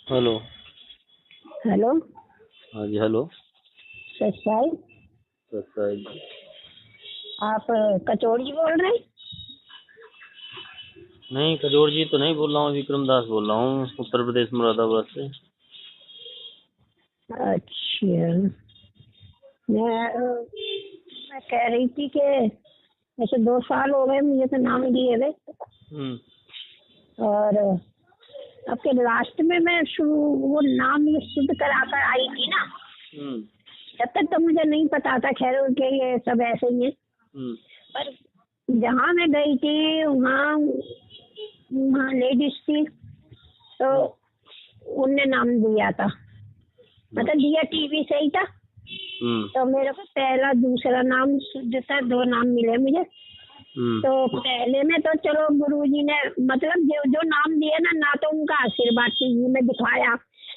Hello. Hello. हाँ जी, hello. सच्चाई। सत्ताईस। आप कचौड़ी बोल रहे हैं? नहीं, खजूर जी तो नहीं बोल रहा हूँ, विक्रम दास बोल रहा हूँ, उत्तर प्रदेश मुरादाबाद से। अच्छा। मैं कह रही थी कि ऐसे 2 साल हो गए मुझे तो नाम दिए हुए। हम्म। और आपके लास्ट में मैं वो नाम ये शुद्ध करा कर आई थी ना। हम्म। तब तक तो मुझे नहीं पता था, खैर के ये सब ऐसे ही है। पर जहाँ मैं गई थी वहाँ वहाँ लेडीज थी तो उनने नाम दिया था, मतलब दिया टीवी से ही था। तो मेरे को पहला दूसरा नाम शुद्ध था, 2 नाम मिले मुझे। तो पहले में तो चलो गुरुजी ने मतलब जो नाम दिया ना तो उनका आशीर्वाद टीवी में दिखाया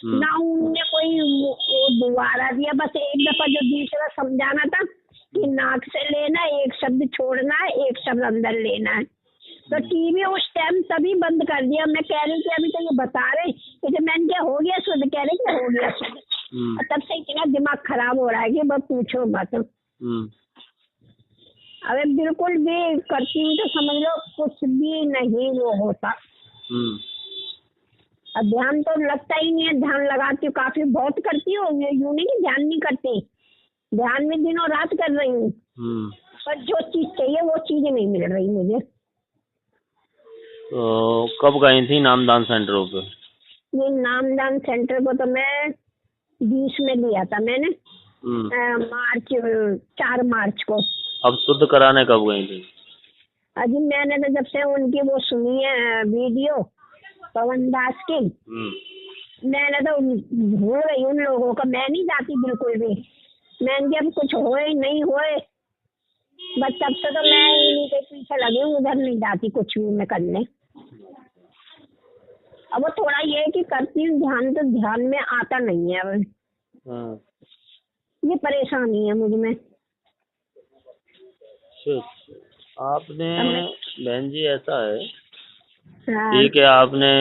ना, उनने कोई वो दोबारा दिया। बस एक दफा जो दूसरा समझाना था कि नाक से लेना, एक शब्द छोड़ना है, एक शब्द अंदर लेना है। तो टीवी उस टाइम तभी बंद कर दिया। मैं कह रही थी अभी तो ये बता रहे कि जब मैंने क्या हो गया शुद्ध, कह रहे क्या हो गया शुद्ध। तब से इतना दिमाग खराब हो रहा है कि बस पूछो मत। अरे बिल्कुल भी करती हूँ तो समझ लो कुछ भी नहीं वो होता। अब ध्यान तो लगता ही नहीं है, ध्यान लगाती हूँ काफी, बहुत करती हूँ, यूं नहीं कि ध्यान नहीं करती, ध्यान में दिनों रात कर रही हूँ। पर जो चीज चाहिए वो चीज नहीं मिल रही मुझे। तो कब गई थी नामदान सेंटरों पे? ये नामदान सेंटर को तो मैं 20 में लिया था मैंने, मार्च 4 मार्च को। अब शुद्ध कराने कब गई थी? अजी मैंने तो जब से उनकी वो सुनी है वीडियो पवन दास की, मैंने तो हो रही उन लोगों का, मैं नहीं जाती बिल्कुल भी। मैंने जब कुछ होए नहीं होए बस तब से तो मैं इन्हीं के पीछे लगी हूँ, उधर नहीं जाती कुछ भी मैं करने। अब वो थोड़ा ये है कि करती हूँ ध्यान तो ध्यान में आता नहीं है अब। ये परेशानी है मुझ में। आपने बहन जी ऐसा है, हाँ। ठीक है, आपने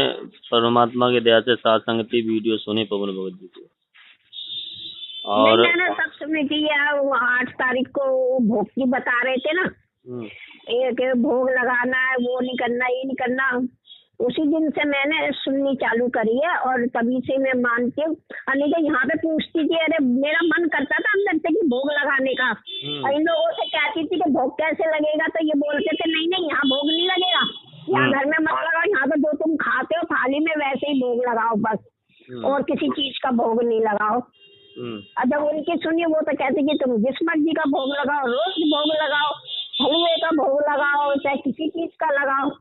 परमात्मा के दया से सत्संगति वीडियो सुनी पवन भगत जी की, और नहीं मैंने सब सुनी थी यार। 8 तारीख को भोग की बता रहे थे ना, एक भोग लगाना है, वो नहीं करना, ये नहीं करना। उसी दिन से मैंने सुननी चालू करी है और तभी से मैं मानती हूँ। अनिता यहाँ पे पूछती थी, अरे मेरा मन करता था अंदर से कि भोग लगाने का। और इन लोगों से कहती थी कि भोग कैसे लगेगा, तो ये बोलते थे नहीं नहीं यहाँ भोग नहीं लगेगा, यहाँ घर में मत लगाओ, यहाँ पे जो तुम खाते हो थाली में वैसे ही भोग लगाओ बस, और किसी चीज का भोग नहीं लगाओ। और जब उनकी सुनिए वो तो कहती कि तुम जिस मर्जी का भोग लगाओ, रोज भोग लगाओ, हलवे का भोग लगाओ, चाहे किसी चीज का लगाओ।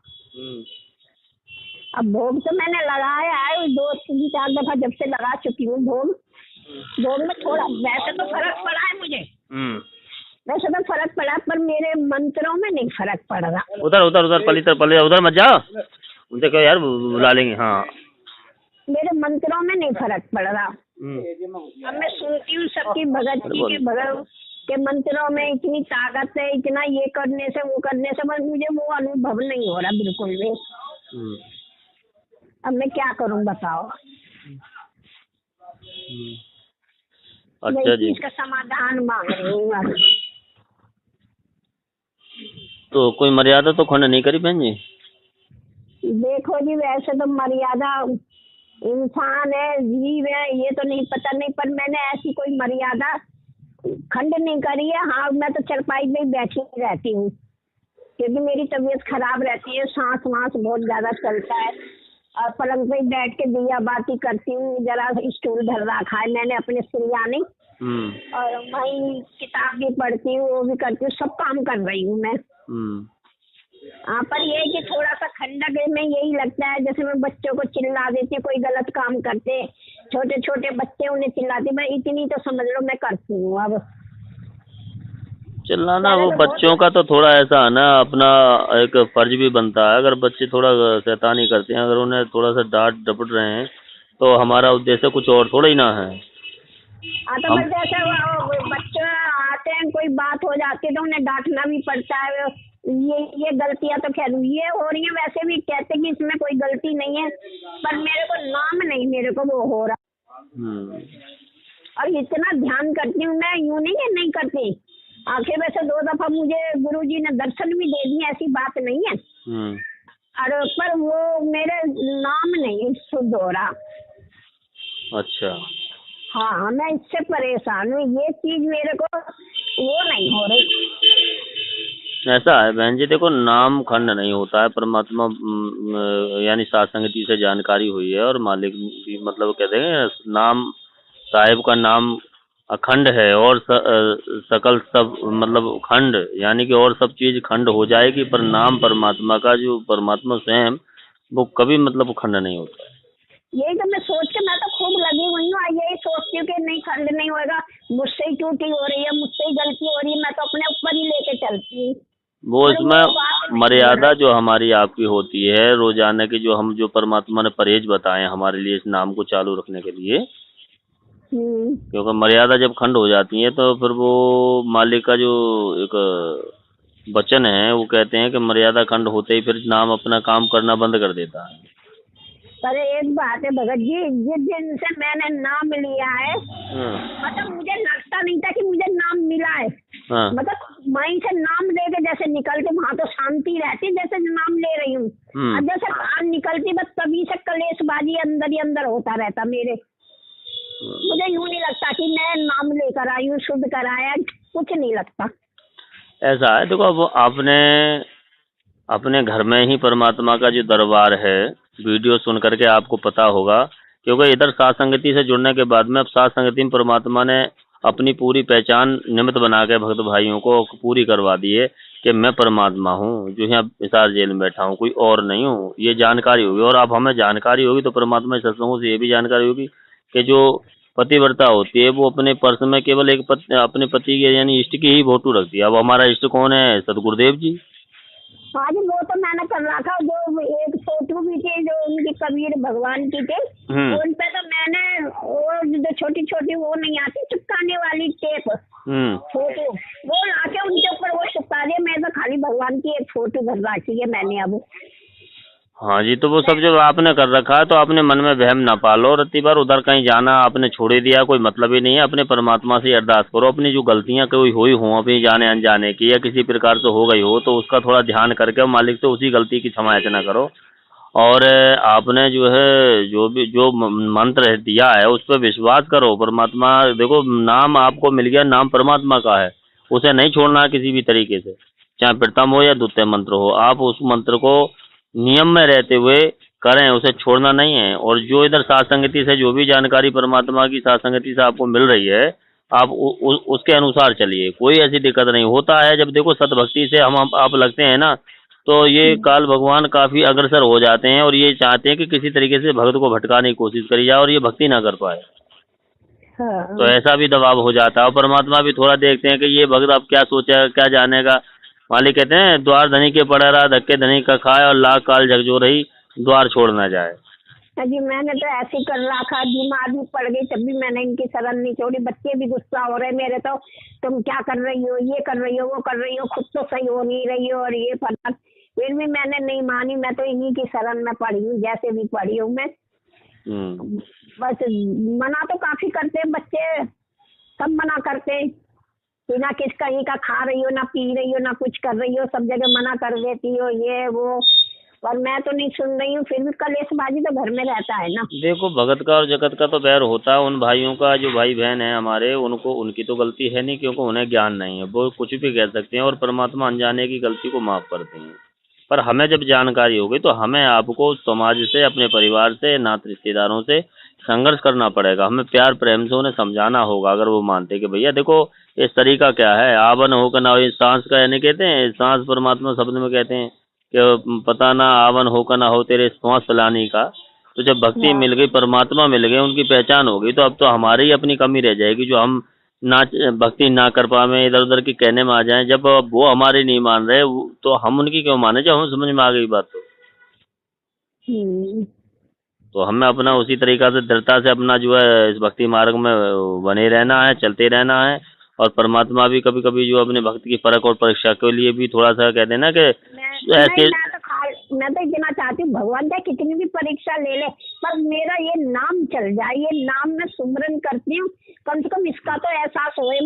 अब भोग तो मैंने लगाया है 2-3-4 दफा जब से लगा चुकी हूँ भोग। भोग में थोड़ा वैसे तो फर्क पड़ा है मुझे, वैसे तो फर्क पड़ा, पर मेरे मंत्रों में नहीं फर्क पड़ रहा। उधर उधर उधर पली उधर मत जाओ, उनसे कहो यार बुला लेंगे। हाँ, मेरे मंत्रों में नहीं फर्क पड़ रहा। अब मैं सुनती हूँ सबकी भगत जी के भगत के मंत्रों में इतनी ताकत है, इतना ये करने से वो करने से, बस मुझे वो अनुभव नहीं हो रहा बिल्कुल भी। अब मैं क्या करूं बताओ। अच्छा जी, इसका समाधान मांग रही हूँ। तो कोई मर्यादा तो खंड नहीं करी बहन जी? देखो जी वैसे तो मर्यादा इंसान है, जीव है, ये तो नहीं पता नहीं, पर मैंने ऐसी कोई मर्यादा खंड नहीं करी है। हाँ मैं तो चरपाई में ही बैठी रहती हूँ क्योंकि मेरी तबीयत खराब रहती है, सांस वास बहुत ज्यादा चलता है, और पलंग पे बैठ के दिया बाती करती हूँ। जरा स्टूल धर रखा है मैंने अपने सिरयाने, और वही किताब भी पढ़ती हूँ, वो भी करती हूँ, सब काम कर रही हूँ मैं। हाँ पर ये कि थोड़ा सा खंडक में यही लगता है, जैसे मैं बच्चों को चिल्ला देती हूँ, कोई गलत काम करते, छोटे छोटे बच्चे उन्हें चिल्लाती, मैं इतनी तो समझ लो मैं करती हूँ। अब चिल्लाना वो बच्चों का तो थोड़ा ऐसा है ना, अपना एक फर्ज भी बनता है। अगर बच्चे थोड़ा शैतानी करते हैं, अगर उन्हें थोड़ा सा डांट डपट रहे हैं तो हमारा उद्देश्य कुछ और थोड़ा ही ना है। हाँ तो बस जैसे बच्चे आते हैं, कोई बात हो जाती है तो उन्हें डांटना भी पड़ता है। ये गलतियां तो खैर ये हो रही हैं, वैसे भी कहते कि इसमें कोई गलती नहीं है, पर मेरे को नाम नहीं मिल मेरे को वो हो रहा। और इतना ध्यान करती हूँ मैं, यूं नहीं है नहीं करती। आखिर वैसे 2 दफा मुझे गुरुजी ने दर्शन भी दे दिए, ऐसी बात नहीं है। और पर वो मेरे नाम नहीं शुद्ध हो रहा। अच्छा। हाँ, मैं इससे परेशान हूँ, ये चीज मेरे को वो नहीं हो रही। ऐसा है बहन जी, देखो नाम खंड नहीं होता है। परमात्मा यानी सात्संगति से जानकारी हुई है और मालिक भी मतलब कहते हैं नाम साहिब का नाम अखंड है और सकल सब मतलब खंड, यानी कि और सब चीज खंड हो जाएगी, पर नाम परमात्मा का जो परमात्मा स्वयं वो कभी मतलब खंड नहीं होता है। यही तो मैं सोच के, मैं तो खूब लगी हुई हूँ, यही सोचती हूँ कि नहीं खंड नहीं होगा, मुझसे ही टूटी हो रही है, मुझसे ही गलती हो रही है, मैं तो अपने ऊपर ही लेके चलती हूँ। वो इसमें मर्यादा जो हमारी आपकी होती है रोजाना की, जो हम जो परमात्मा ने परहेज बताए हमारे लिए इस नाम को चालू रखने के लिए, क्योंकि मर्यादा जब खंड हो जाती है तो फिर वो मालिक का जो एक वचन है वो कहते हैं कि मर्यादा खंड होते ही फिर नाम अपना काम करना बंद कर देता है। पर एक बात है भगत जी, जिस दिन से मैंने नाम लिया है मतलब मुझे लगता नहीं था कि मुझे नाम मिला है। मतलब वहीं से नाम लेके जैसे निकलते वहाँ तो शांति रहती, जैसे नाम ले रही हूँ। अब जैसे बाहर निकलती बस तभी से कलेशबाजी अंदर ही अंदर होता रहता मेरे। मुझे यूँ नहीं लगता कि मैं नाम लेकर आई हूँ, शुद्ध कराया, कुछ नहीं लगता। ऐसा है, देखो अब आपने अपने घर में ही परमात्मा का जो दरबार है, वीडियो सुन करके आपको पता होगा, क्योंकि इधर साथ संगति से जुड़ने के बाद में अब साथ संगति में परमात्मा ने अपनी पूरी पहचान निमित्त बना के भक्त भाइयों को पूरी करवा दी है कि मैं परमात्मा हूँ जो यहाँ हिसार जेल में बैठा हूँ, कोई और नहीं हूँ। ये जानकारी होगी और अब हमें जानकारी होगी तो परमात्मा के सत्संगों से ये भी जानकारी होगी कि जो पतिव्रता होती है वो अपने पर्स में केवल एक अपने पति के यानी इष्ट की ही फोटो रखती है। अब हमारा इष्ट कौन है? सतगुरुदेव जी। हाँ जी, वो तो मैंने कर रखा, जो एक फोटो भी थी जो उनकी कबीर भगवान की थी, उन पे तो मैंने वो जो छोटी छोटी वो नहीं आती चिपकाने वाली टेप फोटो, वो लाके उनके ऊपर वो चिपका दिया। मैं तो खाली भगवान की एक फोटो भर रखी है मैंने अब। हाँ जी, तो वो सब जो आपने कर रखा है तो आपने मन में वहम ना पालो, रत्ती बार उधर कहीं जाना आपने छोड़ ही दिया, कोई मतलब ही नहीं है। अपने परमात्मा से अरदास करो, अपनी जो गलतियां कोई हुई हों अपनी जाने अनजाने की या किसी प्रकार से हो गई हो तो उसका थोड़ा ध्यान करके मालिक से उसी गलती की क्षमा याचना करो। और आपने जो है जो मंत्र दिया है उस पर विश्वास करो। परमात्मा देखो नाम आपको मिल गया, नाम परमात्मा का है, उसे नहीं छोड़ना है किसी भी तरीके से, चाहे प्रथम हो या द्वितीय मंत्र हो। आप उस मंत्र को नियम में रहते हुए करें, उसे छोड़ना नहीं है। और जो इधर साथ संगति से जो भी जानकारी परमात्मा की साथ संगति से आपको मिल रही है आप उसके अनुसार चलिए, कोई ऐसी दिक्कत नहीं होता है। जब देखो सतभक्ति से हम आप लगते हैं ना तो ये काल भगवान काफी अग्रसर हो जाते हैं और ये चाहते हैं कि किसी तरीके से भक्त को भटकाने की कोशिश करी जाए और ये भक्ति ना कर पाए। तो ऐसा भी दबाव हो जाता है और परमात्मा भी थोड़ा देखते हैं कि ये भक्त अब क्या सोचेगा क्या जानेगा। मालिक कहते हैं द्वार धनी के पड़ा रहा, धक्के धनी का खाए और लाख काल झकझोर रही, द्वार छोड़ ना जाए। जी मैंने तो ऐसे कर रखा, बीमार भी पड़ गई तब भी मैंने इनकी शरण नहीं छोड़ी। बच्चे भी गुस्सा हो रहे मेरे, तो तुम क्या कर रही हो, ये कर रही हो, वो कर रही हो, खुद तो सही हो नहीं रही हो और ये पता, फिर भी मैंने नहीं मानी। मैं तो इन्हीं की शरण में पड़ी हूँ, जैसे भी पड़ी हूँ मैं। बस मना तो काफी करते हैं बच्चे, सब मना करते, बिना किस कहीं का खा रही हो, ना पी रही हो, ना कुछ कर रही हो, सब जगह मना कर देती हो ये वो, पर मैं तो नहीं सुन रही हूँ। फिर भी कलेशबाजी तो घर में रहता है ना। देखो भगत का और जगत का तो बैर होता है। उन भाइयों का जो भाई बहन है हमारे, उनको उनकी तो गलती है नहीं क्योंकि उन्हें ज्ञान नहीं है, वो कुछ भी कह सकते हैं और परमात्मा अनजाने की गलती को माफ करते हैं। पर हमें जब जानकारी होगी तो हमें आपको समाज से, अपने परिवार से, नाते रिश्तेदारों से संघर्ष करना पड़ेगा। हमें प्यार प्रेम से उन्हें समझाना होगा अगर वो मानते कि भैया देखो इस तरीका क्या है, आवन होकर ना हो, सांस का यानी कहते हैं सांस परमात्मा शब्द में कहते हैं कि पता ना आवन होकर ना हो तेरे श्वास फैलाने का। तो जब भक्ति मिल गई, परमात्मा मिल गए, उनकी पहचान हो गई, तो अब तो हमारी ही अपनी कमी रह जाएगी जो हम ना भक्ति ना कर पाए, इधर उधर की कहने में आ जाएं। जब वो हमारे नहीं मान रहे तो हम उनकी क्यों माने, जब हम समझ में आ गई बात तो हमें अपना उसी तरीका से दृढ़ता से अपना जो है इस भक्ति मार्ग में बने रहना है, चलते रहना है। और परमात्मा भी कभी कभी जो अपने भक्त की परख और परीक्षा के लिए भी थोड़ा सा कहते हैं ना कि मैं तो इतना चाहती हूँ भगवान चाहे कितनी भी परीक्षा ले ले, पर मेरा ये नाम चल जाए, ये नाम मैं सुमरन करती हूँ, कम से कम इसका तो एहसास होए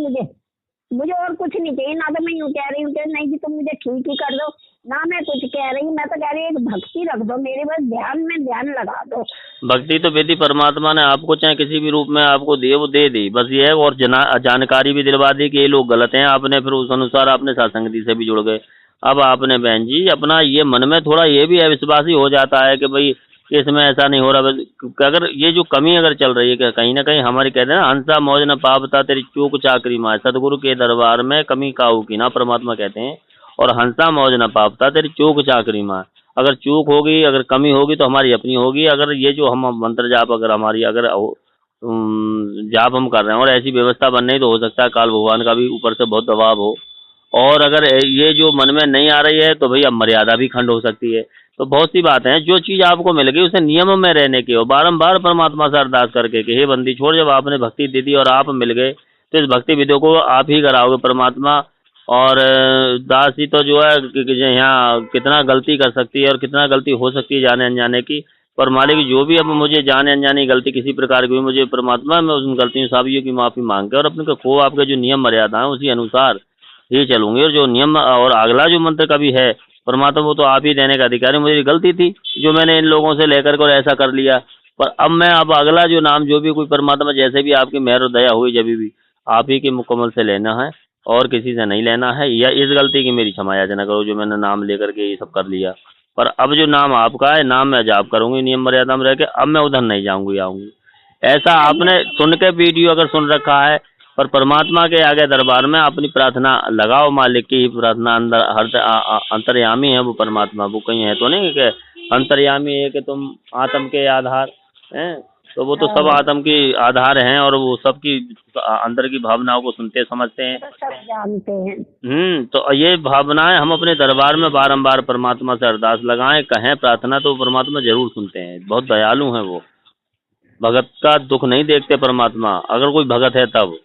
मुझे और कुछ नहीं चाहिए। ना तो मैं यूँ कह रही हूँ कि नहीं जी तुम मुझे ठीक ही कर दो, ना मैं कुछ कह रही हूँ, मैं तो कह रही हूँ एक भक्ति रख दो मेरे, बस ध्यान में ध्यान लगा दो। भक्ति तो बेटी परमात्मा ने आपको चाहे किसी भी रूप में आपको दिए, वो दे दी, बस ये है। और जानकारी भी दिलवा दी कि ये लोग गलत हैं, आपने फिर उस अनुसार आपने सत्संगति से भी जुड़ गए। अब आपने बहन जी अपना ये मन में थोड़ा ये भी अविश्वास ही हो जाता है कि भाई इसमें ऐसा नहीं हो रहा। अगर ये जो कमी अगर चल रही है कि कहीं ना कहीं हमारी कहते हैं ना, हंसा मौज न पावता तेरी चूक चाकरी माँ, सदगुरु के दरबार में कमी काऊ की ना, परमात्मा कहते हैं। और हंसा मौज न पावता तेरी चूक चाकरी माँ, अगर चूक होगी, अगर कमी होगी तो हमारी अपनी होगी। अगर ये जो हम मंत्र जाप अगर हमारी अगर जाप हम कर रहे हैं और ऐसी व्यवस्था बन रही, तो हो सकता है काल भगवान का भी ऊपर से बहुत दबाव हो। और अगर ये जो मन में नहीं आ रही है तो भैया मर्यादा भी खंड हो सकती है। तो बहुत सी बातें हैं, जो चीज़ आपको मिल गई उसे नियम में रहने की हो, बारंबार परमात्मा से अरदास करके कि हे बंदी छोड़, जब आपने भक्ति दे दी और आप मिल गए तो इस भक्ति विधियों को आप ही कराओगे परमात्मा। और दासी तो जो है कि यहाँ कितना गलती कर सकती है और कितना गलती हो सकती है जाने अनजाने की, पर मालिक जो भी अब मुझे जाने अनजानी गलती किसी प्रकार की हुई, मुझे परमात्मा मैं उन गलतियों सभी की माफ़ी मांग के और अपने को खो आपके जो नियम मर्यादा हैं उसी अनुसार ही चलूंगी। और जो नियम और अगला जो मंत्र का भी है परमात्मा, वो तो आप ही देने का अधिकारी। मुझे गलती थी जो मैंने इन लोगों से लेकर के और ऐसा कर लिया, पर अब अगला जो नाम जो भी कोई परमात्मा जैसे भी आपकी मेहर और दया हुई, जब भी आप ही के मुकम्मल से लेना है और किसी से नहीं लेना है। या इस गलती की मेरी क्षमा याचना करो जो मैंने नाम लेकर के ये सब कर लिया। पर अब जो नाम आपका है, नाम मैं जाप करूंगी नियम मर्यादा में रह के, अब मैं उधर नहीं जाऊंगी आऊंगी। ऐसा आपने सुन के वीडियो अगर सुन रखा है, पर परमात्मा के आगे दरबार में अपनी प्रार्थना लगाओ, मालिक की ही प्रार्थना, अंदर हर अंतर्यामी है वो परमात्मा, वो कहीं है तो नहीं कि अंतर्यामी है कि तुम आत्म के आधार हैं, तो वो तो सब आत्म की आधार हैं और वो सबकी अंदर की भावनाओं को सुनते समझते हैं, सब जानते हैं। तो ये भावनाएं हम अपने दरबार में बारंबार परमात्मा से अरदास लगाएं, कहें प्रार्थना, तो परमात्मा जरूर सुनते हैं। बहुत दयालु हैं वो, भगत का दुख नहीं देखते परमात्मा, अगर कोई भगत है तब।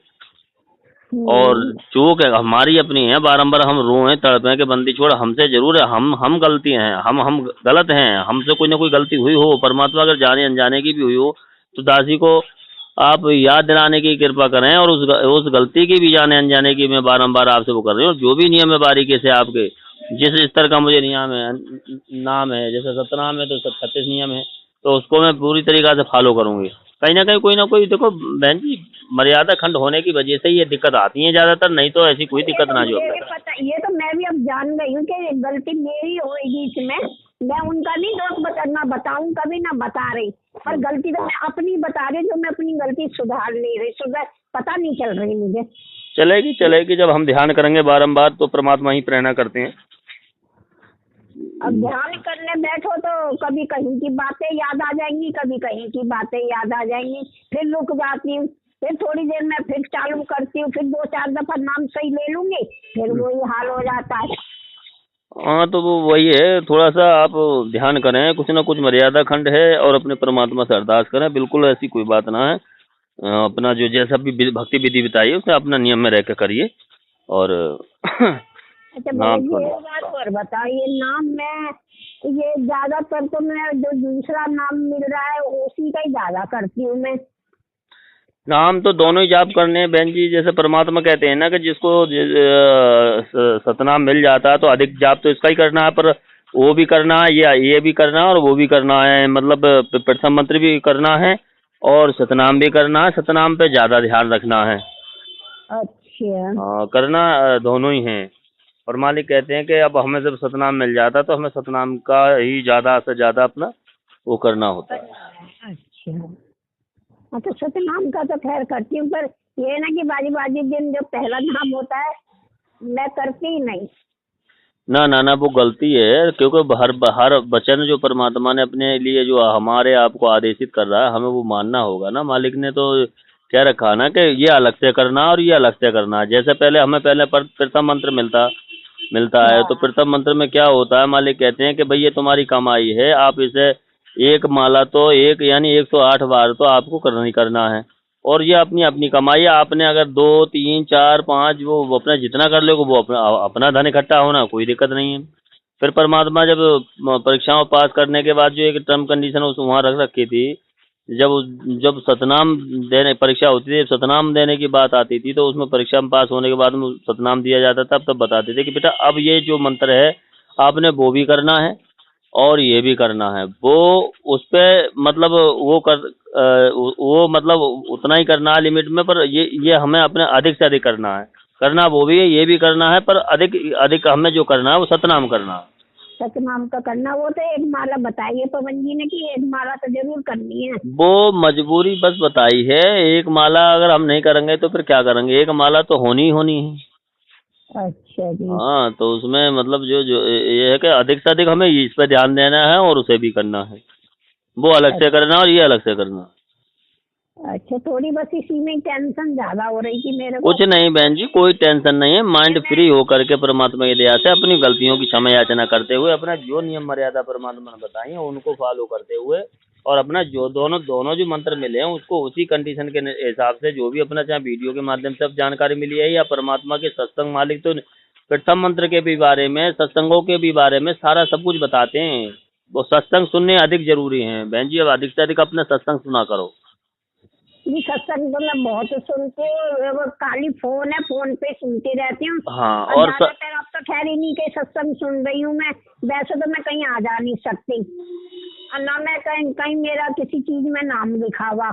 और चूक है हमारी अपनी है, बारंबार हम रोएं तड़पें कि बंदी छोड़, हमसे जरूर है, हम गलती हैं, हम गलत हैं, हमसे कोई ना कोई गलती हुई हो, परमात्मा अगर जाने अनजाने की भी हुई हो तो दासी को आप याद दिलाने की कृपा करें। और उस गलती की भी जाने अनजाने की मैं बारंबार आपसे वो कर रही हूँ। जो भी नियम है बारीकी से आपके, जिस स्तर का मुझे नियम है नाम है, जैसे सतनाम है तो 36 नियम है, तो उसको मैं पूरी तरीक़ा से फॉलो करूँगी। कहीं ना कोई देखो बहन जी, मर्यादा खंड होने की वजह से ये दिक्कत आती है ज़्यादातर, नहीं तो ऐसी कोई दिक्कत ना जो ये तो मैं भी अब जान गई हूँ कि गलती मेरी होगी इसमें, मैं उनका नहीं दोष ना बताऊं कभी ना बता रही, पर गलती तो मैं अपनी बता रही, जो मैं अपनी गलती सुधार नहीं रही, पता नहीं चल रही मुझे। चलेगी जब हम ध्यान करेंगे बारंबार तो परमात्मा ही प्रेरणा करते हैं। अब ध्यान करने बैठो तो कभी कहीं की बातें याद आ जाएंगी, कभी कहीं की बातें याद आ जाएंगी, फिर रुक जाती हूँ, फिर थोड़ी देर में फिर चालू करती हूँ, फिर 2-4 दफा नाम सही ले लूंगी, फिर वही हाल हो जाता है। हाँ तो वो वही है, थोड़ा सा आप ध्यान करें, कुछ ना कुछ मर्यादा खंड है और अपने परमात्मा से अरदास करें, बिल्कुल ऐसी कोई बात ना है। अपना जो जैसा भी भक्ति विधि बताइए उसे अपना नियम में रह कर करिए। और अच्छा एक बात और बताइए, नाम में ये ज्यादातर तो मैं जो दूसरा नाम मिल रहा है उसी का ही ज्यादा करती हूँ मैं। नाम तो दोनों ही जाप करने हैं बहन जी, जैसे परमात्मा कहते हैं ना कि जिसको सतनाम मिल जाता है तो अधिक जाप तो इसका ही करना है, पर वो भी करना है, ये भी करना है और वो भी करना है, मतलब प्रथम मंत्र भी करना है और सतनाम भी करना है, सतनाम पे ज्यादा ध्यान रखना है। अच्छा। करना दोनों ही हैं। और मालिक कहते हैं कि अब हमें जब सतनाम मिल जाता है तो हमें सतनाम का ही ज्यादा से ज्यादा अपना वो करना होता है। अच्छा तो सतनाम का तो खैर करती हूँ, पर ये ना कि बाजी दिन जो पहला नाम होता है मैं करती ही नहीं। ना वो गलती है, क्योंकि हर वचन जो परमात्मा ने अपने लिए जो हमारे आपको आदेशित कर रहा है हमें वो मानना होगा ना। मालिक ने तो क्या रखा ना कि ये अलग से करना और ये अलग से करना। जैसे पहले हमें प्रथम मंत्र मिलता है, तो प्रथम मंत्र में क्या होता है, मालिक कहते हैं कि भाई ये तुम्हारी कमाई है, आप इसे एक माला तो एक यानी 108 बार तो आपको करना है, और ये अपनी कमाई है। आपने अगर 2, 3, 4, 5 वो अपना जितना कर लोगे वो अपना धन इकट्ठा होना कोई दिक्कत नहीं है। फिर परमात्मा जब परीक्षाओं पास करने के बाद जो एक टर्म कंडीशन उस वहाँ रख रखी थी जब सतनाम देने परीक्षा होती थी, सतनाम देने की बात आती थी, तो उसमें परीक्षा में पास होने के बाद में सतनाम दिया जाता था। तब बताते थे कि बेटा अब ये जो मंत्र है आपने वो भी करना है और ये भी करना है। वो उस पे मतलब वो मतलब उतना ही करना है लिमिट में, पर ये हमें अपने अधिक से अधिक करना है। करना वो भी है, ये भी करना है, पर अधिक अधिक हमें जो करना है वो सतनाम करना है। सतनाम का करना, वो तो एक माला बताई है पवन जी ने कि एक माला तो जरूर करनी है। वो मजबूरी बस बताई है, एक माला अगर हम नहीं करेंगे तो फिर क्या करेंगे, एक माला तो होनी ही होनी है। अच्छा जी। हाँ, तो उसमें मतलब जो जो ये है कि अधिक से अधिक हमें इस पे ध्यान देना है और उसे भी करना है। वो अलग से करना और ये अलग से करना। अच्छा, थोड़ी बस इसी में टेंशन ज्यादा हो रही थी मेरे को। कुछ नहीं बहन जी, कोई टेंशन नहीं है। माइंड फ्री होकर के परमात्मा की दया से अपनी गलतियों की क्षमा याचना करते हुए अपना जो नियम मर्यादा परमात्मा ने बताई है उनको फॉलो करते हुए, और अपना जो दोनों जो मंत्र मिले हैं उसको उसी कंडीशन के हिसाब से, जो भी अपना चाहे वीडियो के माध्यम से अब जानकारी मिली है या परमात्मा के सत्संग मालिक तो प्रथम मंत्र के भी बारे में, सत्संगों के भी बारे में सारा सब कुछ बताते हैं। वो सत्संग सुनने अधिक जरूरी है बहन जी। अब अधिक से अधिक अपना सत्संग सुना करो। जी, सत्संग तो मैं बहुत सुनती हूँ, वो खाली फोन है, फोन पे सुनती रहती हूँ। हाँ, और ज्यादातर अब तो ठहरी नहीं के सत्संग सुन रही हूँ मैं। वैसे तो मैं कहीं आ जा नहीं सकती, और ना मैं कहीं मेरा किसी चीज में नाम लिखा हुआ।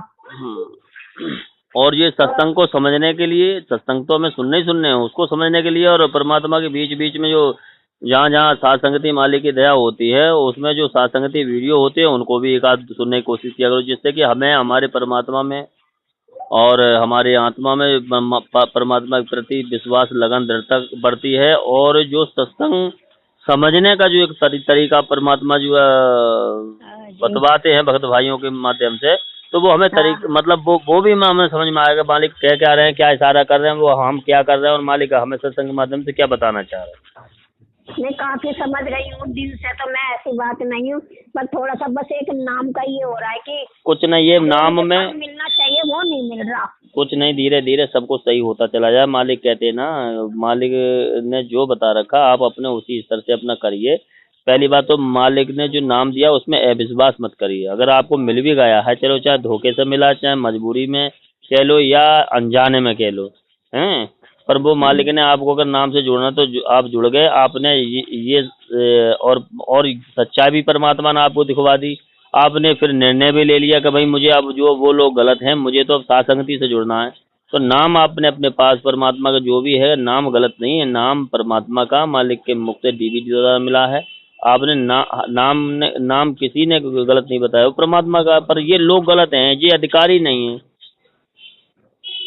और ये सत्संग को समझने के लिए, सत्संग तो हमें सुनने ही सुनने हैं, उसको समझने के लिए और परमात्मा के बीच बीच में जो जहाँ जहाँ साथ संगति मालिक की दया होती है उसमें जो साथ संगति वीडियो होते हैं उनको भी एक आध सुनने की कोशिश किया करो, जिससे कि हमें हमारे परमात्मा में और हमारी आत्मा में परमात्मा के प्रति विश्वास, लगन, दृढ़ता बढ़ती है। और जो सत्संग समझने का जो एक तरीका परमात्मा जो बतवाते हैं भक्त भाइयों के माध्यम से, तो वो हमें मतलब वो भी हमें समझ में आएगा मालिक कह क्या रहे हैं, क्या इशारा कर रहे हैं, वो हम क्या कर रहे हैं, और मालिक हमें सत्संग के माध्यम से क्या बताना चाह रहे हैं। मैं काफी समझ रही हूँ दिल से, तो मैं ऐसी बात नहीं हूँ, पर थोड़ा सा बस एक नाम का ये हो रहा है कि कुछ नहीं, ये नाम में मिलना चाहिए वो नहीं मिल रहा। कुछ नहीं, धीरे धीरे सब कुछ सही होता चला जाए। मालिक कहते हैं ना, मालिक ने जो बता रखा आप अपने उसी स्तर से अपना करिए। पहली बात तो मालिक ने जो नाम दिया उसमें अविश्वास मत करिए। अगर आपको मिल भी गया है, चलो चाहे धोखे से मिला, चाहे मजबूरी में कह लो या अनजाने में कह लो, हैं, पर वो मालिक ने आपको अगर नाम से जोड़ना तो आप जुड़ गए। आपने ये और सच्चाई भी परमात्मा ने आपको दिखवा दी। आपने फिर निर्णय भी ले लिया कि भाई मुझे अब जो वो लोग गलत हैं, मुझे तो अब साथ संगति से जुड़ना है। तो नाम आपने अपने पास परमात्मा का जो भी है, नाम गलत नहीं है, नाम परमात्मा का मालिक के मुख से डीवीडी द्वारा मिला है। आपने नाम किसी ने गलत नहीं बताया, वो परमात्मा का। पर ये लोग गलत हैं, ये अधिकारी नहीं है।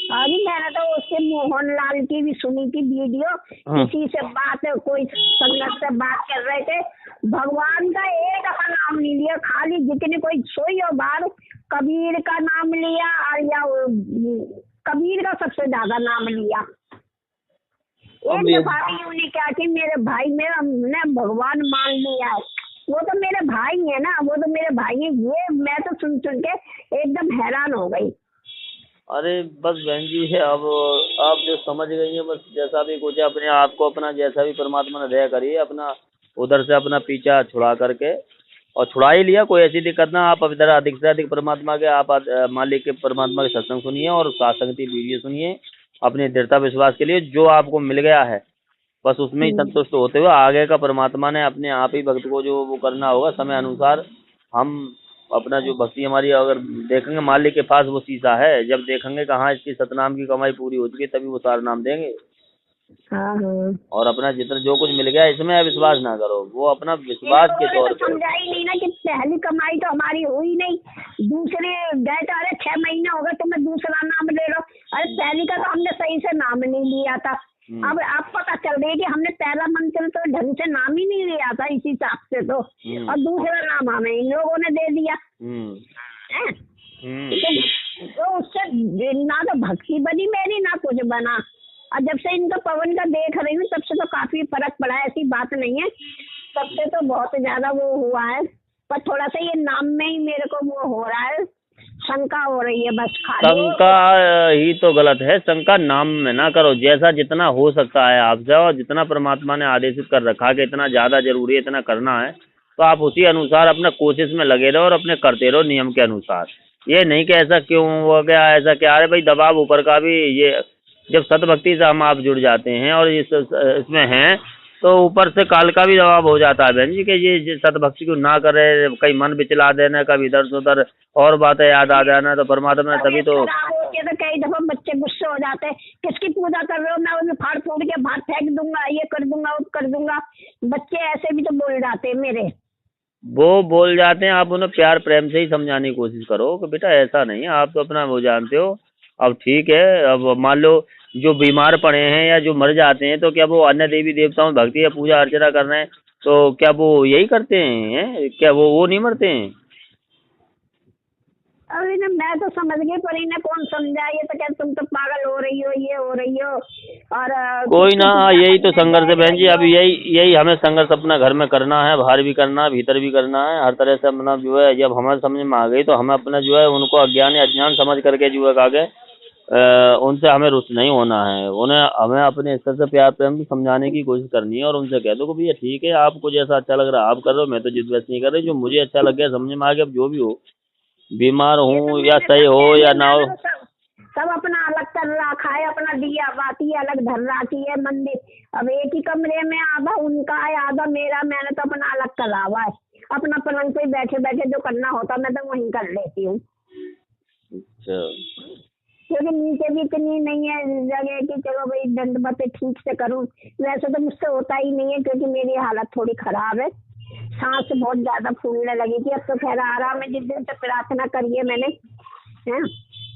अरे मैंने तो उससे मोहनलाल की भी सुनी थी वीडियो, किसी से बात, कोई संगत से बात कर रहे थे, भगवान का एक का नाम नहीं लिया, खाली जितने कोई सोई हो बार कबीर का नाम लिया, या कबीर का सबसे ज्यादा नाम लिया। एक दफा भी उन्हें क्या कि मेरे भाई मेरा ने भगवान मान लिया है, वो तो मेरे भाई है ना, वो तो मेरे भाई है। ये मैं तो सुन सुन के एकदम हैरान हो गई। अरे बस बहन जी है, अब आप जो समझ गई हैं, बस जैसा भी कुछ है अपने आप को, अपना जैसा भी परमात्मा ने दया करी है, अपना उधर से अपना पीछा छुड़ा करके, और छुड़ा ही लिया, कोई ऐसी दिक्कत ना। आप इधर अधिक से अधिक परमात्मा के, आप मालिक के परमात्मा के सत्संग सुनिए और सत्संगति वीडियो सुनिए अपने दृढ़ता विश्वास के लिए। जो आपको मिल गया है बस उसमें ही संतुष्ट होते हुए आगे का परमात्मा ने अपने आप ही भक्त को जो वो करना होगा समय अनुसार। हम अपना जो भक्ति हमारी अगर देखेंगे, मालिक के पास वो शीशा है, जब देखेंगे कहाँ इसकी सतनाम की कमाई पूरी हो चुकी है तभी वो सारा नाम देंगे। हाँ। और अपना जितना जो कुछ मिल गया इसमें विश्वास ना करो, वो अपना विश्वास के तौर पर समझा ही नहीं ना कि पहली कमाई तो हमारी हुई नहीं, दूसरे गए तो अरे 6 महीने हो गए तुम्हें दूसरा नाम ले लो, अरे पहली का तो हमने सही से नाम नहीं लिया था। अब आप पता चल रही है कि हमने पहला मंत्र तो ढंग से नाम ही नहीं लिया था इसी हिसाब से, तो और दूसरा नाम हमें इन लोगों ने दे दिया। तो उससे ना तो भक्ति बनी मेरी, ना कुछ बना। और जब से इनका पवन का देख रही हूँ तब से तो काफी फर्क पड़ा है, ऐसी बात नहीं है, तब से तो बहुत ज्यादा वो हुआ है। पर थोड़ा सा ये नाम में ही मेरे को वो हो रहा है, शंका हो रही है बस। शंका ही तो गलत है, शंका नाम में ना करो। जैसा जितना हो सकता है आपसे, और जितना परमात्मा ने आदेशित कर रखा कि इतना ज्यादा जरूरी है, इतना करना है, तो आप उसी अनुसार अपना कोशिश में लगे रहो और अपने करते रहो नियम के अनुसार। ये नहीं कि ऐसा क्यों हो गया, ऐसा क्या। अरे भाई दबाव ऊपर का भी, ये जब सतभक्ति से हम आप जुड़ जाते हैं और इसमें हैं, तो ऊपर से काल का भी दबाव हो जाता है बहन जी कि ये सतभक्ति को ना करे, कहीं मन बिचला देना, कभी इधर से उधर और बातें याद आ जाना, तो परमात्मा ने तभी तो खराब होती है तो कई दफा बच्चे गुस्से हो जाते हैं, किसकी पूजा कर रहे हो, मैं उन्हें फाड़ फूड़ के बाहर फेंक दूंगा, ये कर दूंगा वो कर दूंगा। बच्चे ऐसे भी तो बोल जाते हैं मेरे। वो बोल जाते हैं, आप उन्हें प्यार प्रेम से ही समझाने की कोशिश करो कि बेटा ऐसा नहीं है, आप तो अपना वो जानते हो। अब ठीक है, अब मान लो जो बीमार पड़े हैं या जो मर जाते हैं, तो क्या वो अन्य देवी देवताओं में भक्ति या पूजा अर्चना कर रहे हैं, तो क्या वो यही करते हैं? क्या वो नहीं मरते हैं? अभी ना मैं तो समझ गई, पर इन्हें कौन समझा, ये तो क्या तुम तो पागल हो रही हो, ये हो रही हो। और कोई ना, यही तो संघर्ष है बहन जी। अभी यही हमें संघर्ष अपना घर में करना है, बाहर भी करना है, भीतर भी करना है, हर तरह से अपना जो है, जब हमारे समझ में आ गई तो हमें अपना जो है उनको अज्ञान या अज्ञान समझ करके जो है आगे उनसे हमें रुष्ट नहीं होना है। उन्हें हमें अपने स्तर से प्यार प्रेम से समझाने की कोशिश करनी है और उनसे कह दो कि भैया ठीक है, आपको जैसा अच्छा लग रहा है आप कर रहे हो, मैं तो जिद वैसे नहीं कर रही, जो मुझे अच्छा लग गया, समझ में आ गया, अब जो भी हो, बीमार ये तो हूँ या मैंने सही सब हो कह या दिया, ना हो। मैंने तो सब अपना अलग कर रखा है, अपना दिया बाती अलग धर रखी है मंदिर। अब एक ही कमरे में आधा उनका है आधा मेरा, मैंने तो अपना अलग करा हुआ है। अपना पलंग पे बैठे बैठे जो करना होता मैं तो वहीं कर लेती हूँ, अच्छा, क्योंकि नीचे भी इतनी नहीं है जगह कि चलो भाई दंडवत ठीक से करूँ। वैसे तो मुझसे होता ही नहीं है, क्योंकि मेरी हालत थोड़ी खराब है, सांस बहुत ज्यादा फूलने लगी थी। अब तो खैर आराम है, जिस दिन से प्रार्थना करी है मैंने, है